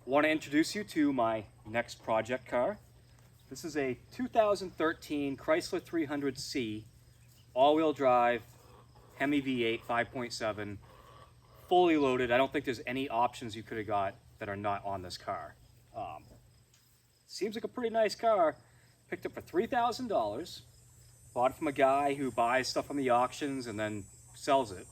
want to introduce you to my next project car. This is a 2013 Chrysler 300C all-wheel drive Hemi V8 5.7, fully loaded. I don't think there's any options you could have got that are not on this car. Seems like a pretty nice car. Picked up for $3,000. Bought it from a guy who buys stuff from the auctions and then sells it.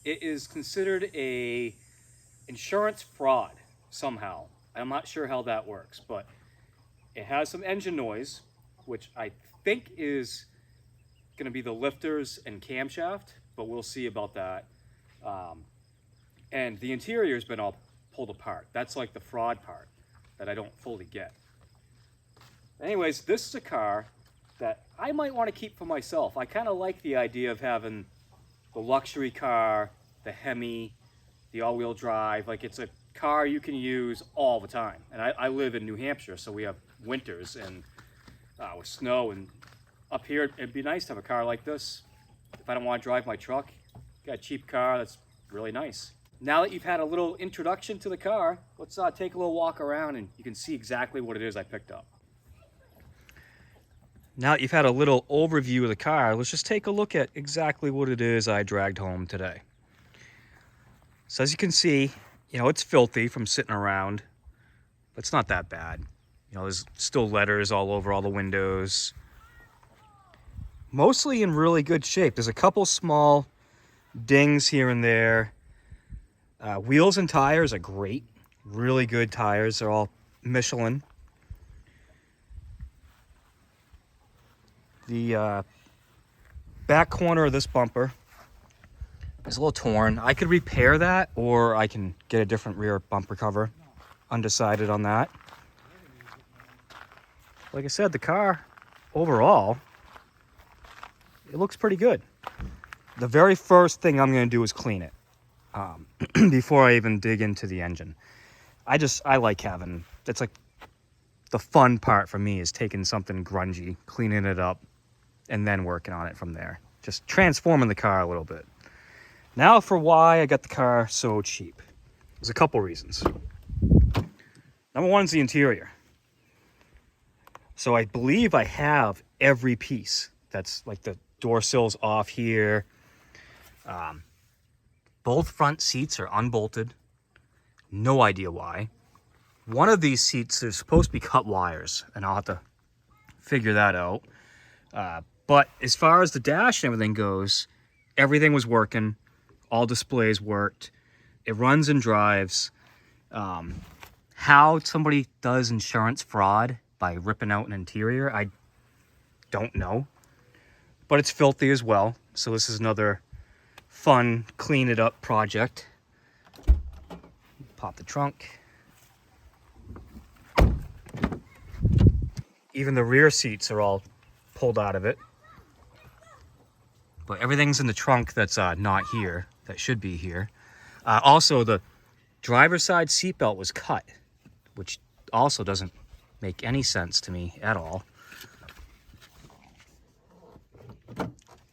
It is considered a insurance fraud somehow. I'm not sure how that works, but it has some engine noise, which I think is going to be the lifters and camshaft, but we'll see about that. And the interior has been all pulled apart. That's like the fraud part that I don't fully get. Anyways, this is a car that I might want to keep for myself. I kind of like the idea of having the luxury car, the Hemi, the all-wheel drive. Like, it's a car you can use all the time. And I live in New Hampshire, so we have winters and with snow. And up here, it'd be nice to have a car like this. If I don't want to drive my truck, got a cheap car that's really nice. Now that you've had a little introduction to the car, let's take a little walk around and you can see exactly what it is I picked up. Now that you've had a little overview of the car, let's just take a look at exactly what it is I dragged home today. So as you can see, you know, it's filthy from sitting around, but it's not that bad. You know, there's still letters all over all the windows. Mostly in really good shape. There's a couple small dings here and there. Wheels and tires are great. Really good tires. They're all Michelin. The back corner of this bumper is a little torn. I could repair that, or I can get a different rear bumper cover. Undecided on that. Like I said, the car overall, it looks pretty good. The very first thing I'm going to do is clean it before I even dig into the engine. I like having, it's like the fun part for me is taking something grungy, cleaning it up, and then working on it from there. Just transforming the car a little bit. Now for why I got the car so cheap. There's a couple reasons. Number one is the interior. So I believe I have every piece. That's like the door sills off here. Both front seats are unbolted. No idea why. One of these seats is supposed to be cut wires, and I'll have to figure that out. But as far as the dash and everything goes, everything was working. All displays worked. It runs and drives. How somebody does insurance fraud by ripping out an interior, I don't know. But it's filthy as well. So this is another fun clean it up project. Pop the trunk. Even the rear seats are all pulled out of it. But everything's in the trunk that's not here, that should be here. Also, the driver's side seatbelt was cut, which also doesn't make any sense to me at all.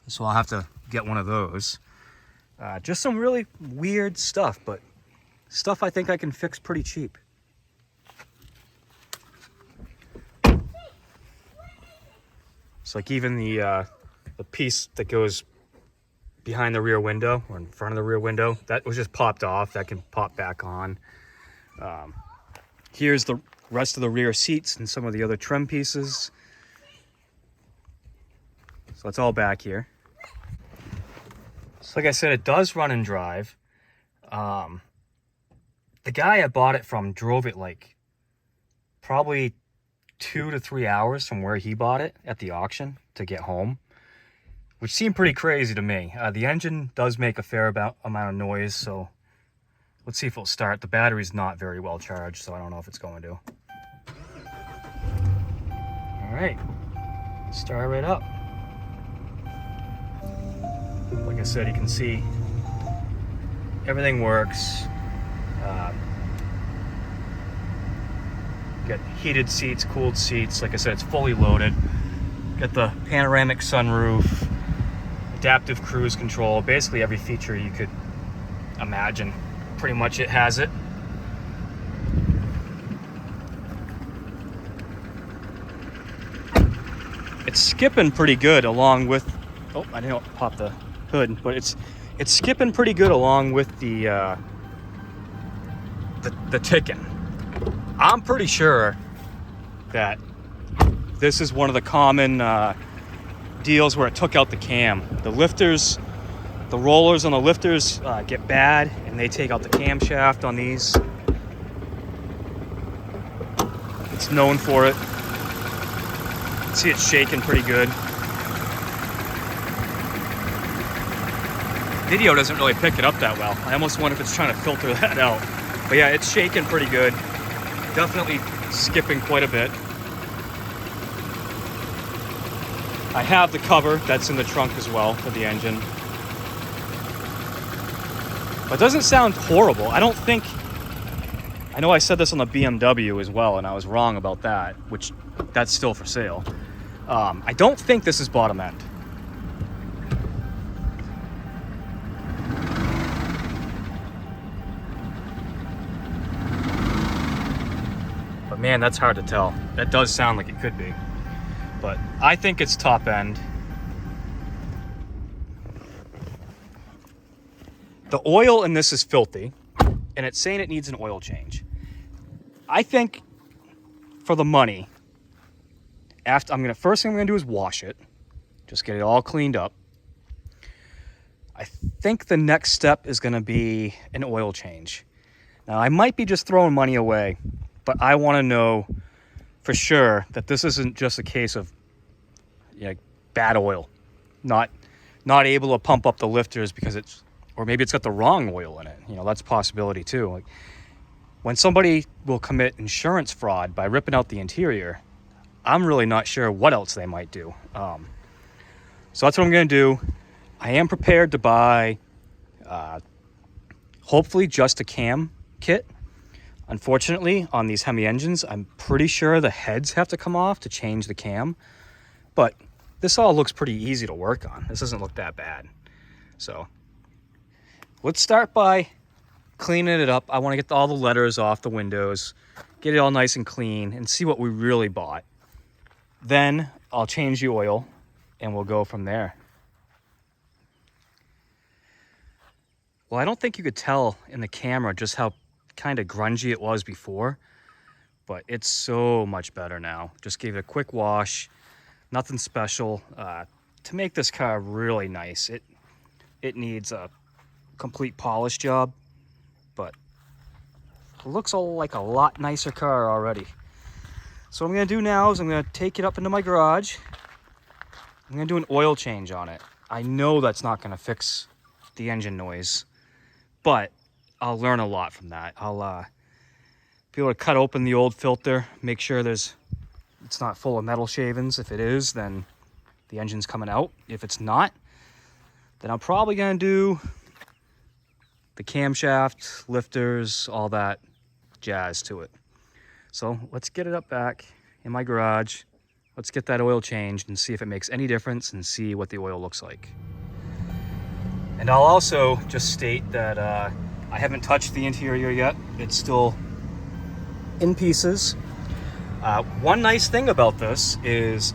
So I'll have to get one of those. Just some really weird stuff, but stuff I think I can fix pretty cheap. It's like even the piece that goes behind the rear window or in front of the rear window, that was just popped off. That can pop back on. Here's the rest of the rear seats and some of the other trim pieces. So it's all back here. So like I said, it does run and drive. The guy I bought it from drove it like probably 2 to 3 hours from where he bought it at the auction to get home, which seemed pretty crazy to me. The engine does make a fair amount of noise, so let's see if it'll start. The battery's not very well charged, so I don't know if it's going to. All right, start right up. Like I said, you can see everything works. Got heated seats, cooled seats. Like I said, it's fully loaded. Got the panoramic sunroof, adaptive cruise control, basically every feature you could imagine. Pretty much it has it. it's skipping pretty good along with, oh, I didn't pop the hood, but it's skipping pretty good along with the ticking. I'm pretty sure that this is one of the common deals where it took out the cam. The lifters, the rollers on the lifters get bad, and they take out the camshaft on these. It's known for it. See, it's shaking pretty good. Video doesn't really pick it up that well. I almost wonder if it's trying to filter that out. But yeah, it's shaking pretty good. Definitely skipping quite a bit. I have the cover that's in the trunk as well for the engine. But it doesn't sound horrible. I don't think, I know I said this on the BMW as well, and I was wrong about that, which that's still for sale. I don't think this is bottom end. But man, that's hard to tell. That does sound like it could be. But I think it's top end. The oil in this is filthy, and it's saying it needs an oil change. I think for the money, first thing I'm gonna do is wash it, just get it all cleaned up. I think the next step is gonna be an oil change. Now I might be just throwing money away, but I want to know for sure that this isn't just a case of bad oil, not able to pump up the lifters because or maybe it's got the wrong oil in it. That's a possibility too. Like, when somebody will commit insurance fraud by ripping out the interior, I'm really not sure what else they might do. So that's what I'm going to do. I am prepared to buy, hopefully, just a cam kit. Unfortunately, on these Hemi engines, I'm pretty sure the heads have to come off to change the cam. But this all looks pretty easy to work on. This doesn't look that bad. So let's start by cleaning it up. I want to get all the letters off the windows, get it all nice and clean, and see what we really bought. Then I'll change the oil, and we'll go from there. Well, I don't think you could tell in the camera just how kind of grungy it was before, but it's so much better now. Just gave it a quick wash, nothing special. To make this car really nice, it needs a complete polish job, but it looks like a lot nicer car already. So what I'm gonna do now is I'm gonna take it up into my garage. I'm gonna do an oil change on it. I know that's not gonna fix the engine noise, but I'll learn a lot from that. I'll be able to cut open the old filter, make sure it's not full of metal shavings. If it is, then the engine's coming out. If it's not, then I'm probably gonna do the camshaft, lifters, all that jazz to it. So let's get it up back in my garage. Let's get that oil changed and see if it makes any difference and see what the oil looks like. And I'll also just state that I haven't touched the interior yet. It's still in pieces. One nice thing about this is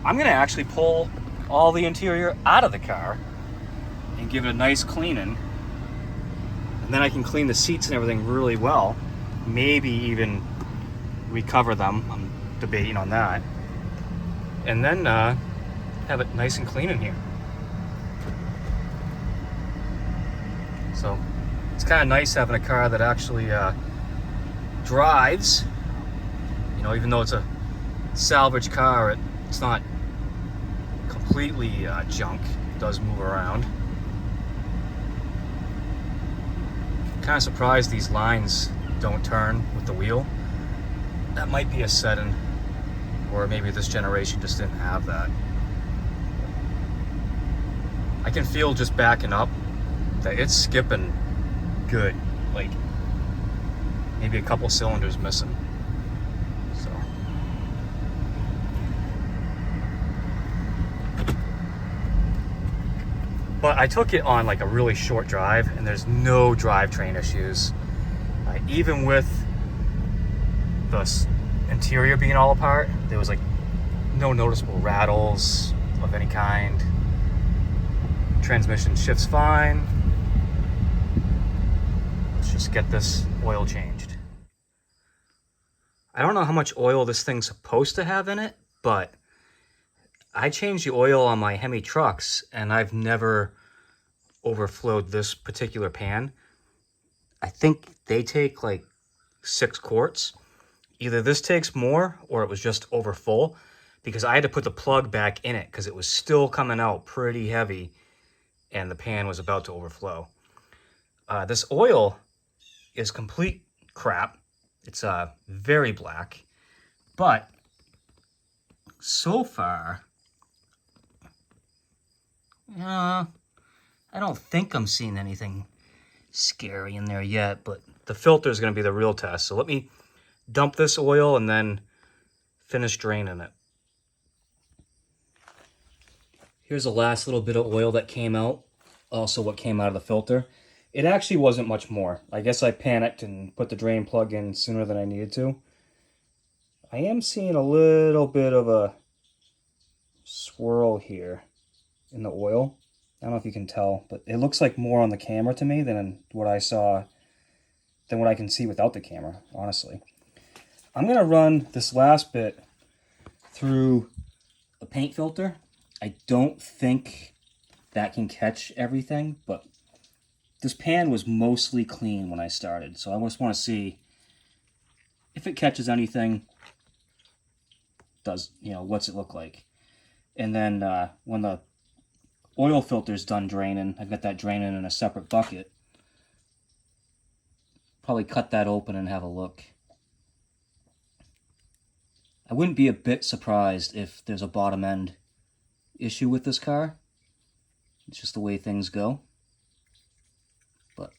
I'm gonna actually pull all the interior out of the car and give it a nice cleaning. And then I can clean the seats and everything really well. Maybe even recover them. I'm debating on that. And then have it nice and clean in here. So it's kind of nice having a car that actually drives. Even though it's a salvage car, it's not completely junk. It does move around. Kind of surprised these lines don't turn with the wheel. That might be a setting, or maybe this generation just didn't have that. I can feel just backing up that it's skipping good, like maybe a couple cylinders missing. So but I took it on like a really short drive, and there's no drivetrain issues. Even with the interior being all apart, there was like No noticeable rattles of any kind. Transmission shifts fine. Let's just get this oil changed. I don't know how much oil this thing's supposed to have in it, but I change the oil on my Hemi trucks and I've never overflowed this particular pan. I think they take like 6 quarts. Either this takes more or it was just over full, because I had to put the plug back in it because it was still coming out pretty heavy and the pan was about to overflow. This oil is complete crap. It's very black, but so far, I don't think I'm seeing anything scary in there yet, but the filter is going to be the real test. So let me dump this oil and then finish draining it. Here's the last little bit of oil that came out, also what came out of the filter. It actually wasn't much more. I guess I panicked and put the drain plug in sooner than I needed to. I am seeing a little bit of a swirl here in the oil. I don't know if you can tell, but it looks like more on the camera to me than what I saw, than what I can see without the camera, honestly. I'm going to run this last bit through a paint filter. I don't think that can catch everything, but this pan was mostly clean when I started, so I just want to see if it catches anything. What's it look like? And then when the oil filter's done draining, I've got that draining in a separate bucket. Probably cut that open and have a look. I wouldn't be a bit surprised if there's a bottom end issue with this car. It's just the way things go. But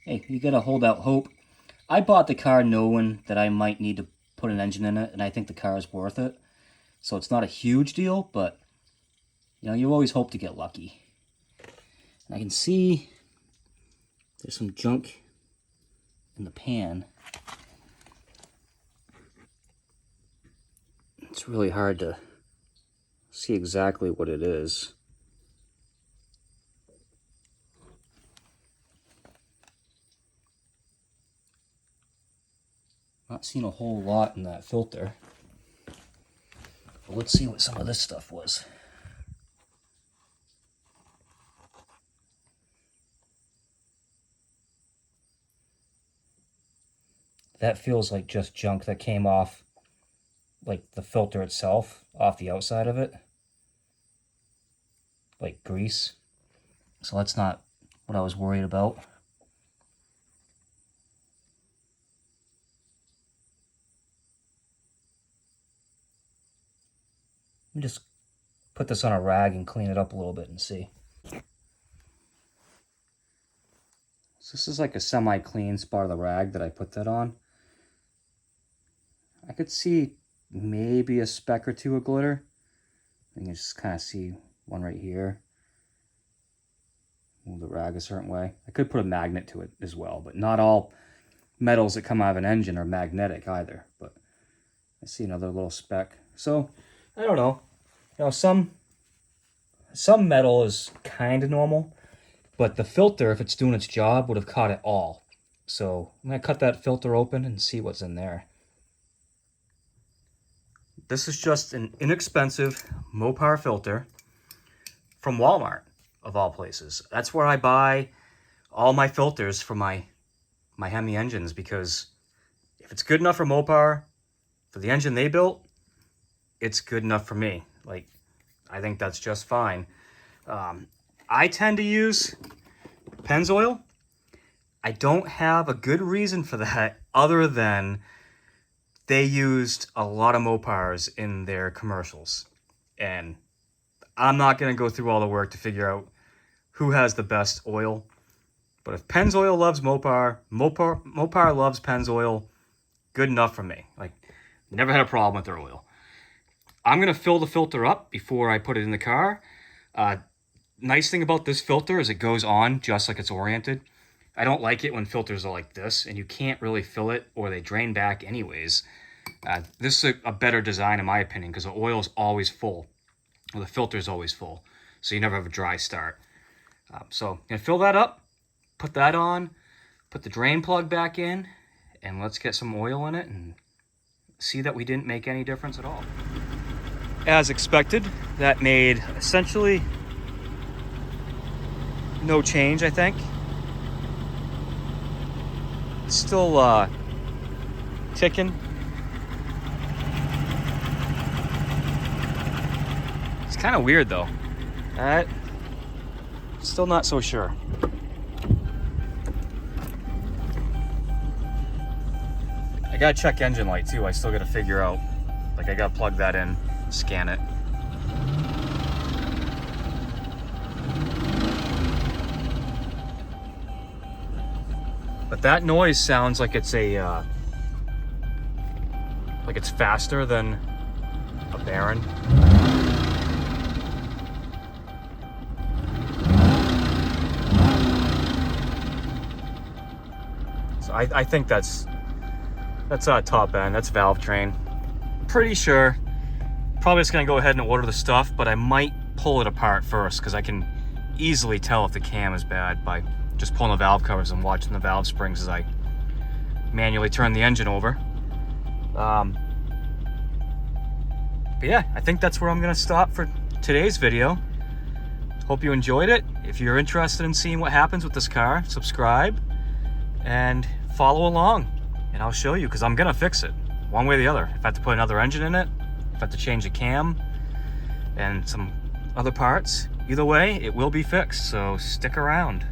hey, you gotta hold out hope. I bought the car knowing that I might need to put an engine in it, and I think the car is worth it. So it's not a huge deal, but you always hope to get lucky. And I can see there's some junk in the pan. It's really hard to see exactly what it is. Not seeing a whole lot in that filter. But let's see what some of this stuff was. That feels like just junk that came off, like the filter itself, off the outside of it. Like grease. So that's not what I was worried about. Let me just put this on a rag and clean it up a little bit and see. So this is like a semi-clean spot of the rag that I put that on. I could see maybe a speck or two of glitter. You can just kind of see one right here. Move the rag a certain way. I could put a magnet to it as well, but not all metals that come out of an engine are magnetic either. But I see another little speck. So I don't know. Some metal is kind of normal, but the filter, if it's doing its job, would have caught it all. So I'm gonna cut that filter open and see what's in there. This is just an inexpensive Mopar filter from Walmart, of all places. That's where I buy all my filters for my Hemi engines, because if it's good enough for Mopar, for the engine they built, it's good enough for me. Like, I think that's just fine. I tend to use Pennzoil. I don't have a good reason for that other than they used a lot of Mopars in their commercials. And I'm not going to go through all the work to figure out who has the best oil. But if Pennzoil loves Mopar, Mopar loves Pennzoil, good enough for me. Like, never had a problem with their oil. I'm going to fill the filter up before I put it in the car. Nice thing about this filter is it goes on just like it's oriented. I don't like it when filters are like this and you can't really fill it or they drain back anyways. This is a better design in my opinion because the oil is always full, or the filter is always full, so you never have a dry start. So I'm gonna fill that up, put that on, put the drain plug back in, and let's get some oil in it and see that we didn't make any difference at all. As expected, that made essentially no change, I think. It's still ticking. It's kind of weird though. Still not so sure. I gotta check engine light too. I still gotta figure out, like, I gotta plug that in, scan it. But that noise sounds like it's like it's faster than a Baron. So I think that's top end, that's valve train. Pretty sure. Probably just gonna go ahead and order the stuff, but I might pull it apart first because I can easily tell if the cam is bad by just pulling the valve covers and watching the valve springs as I manually turn the engine over. But yeah, I think that's where I'm gonna stop for today's video. Hope you enjoyed it. If you're interested in seeing what happens with this car, subscribe and follow along, and I'll show you, because I'm gonna fix it one way or the other. If I have to put another engine in it, if I have to change the cam and some other parts, either way, it will be fixed, so stick around.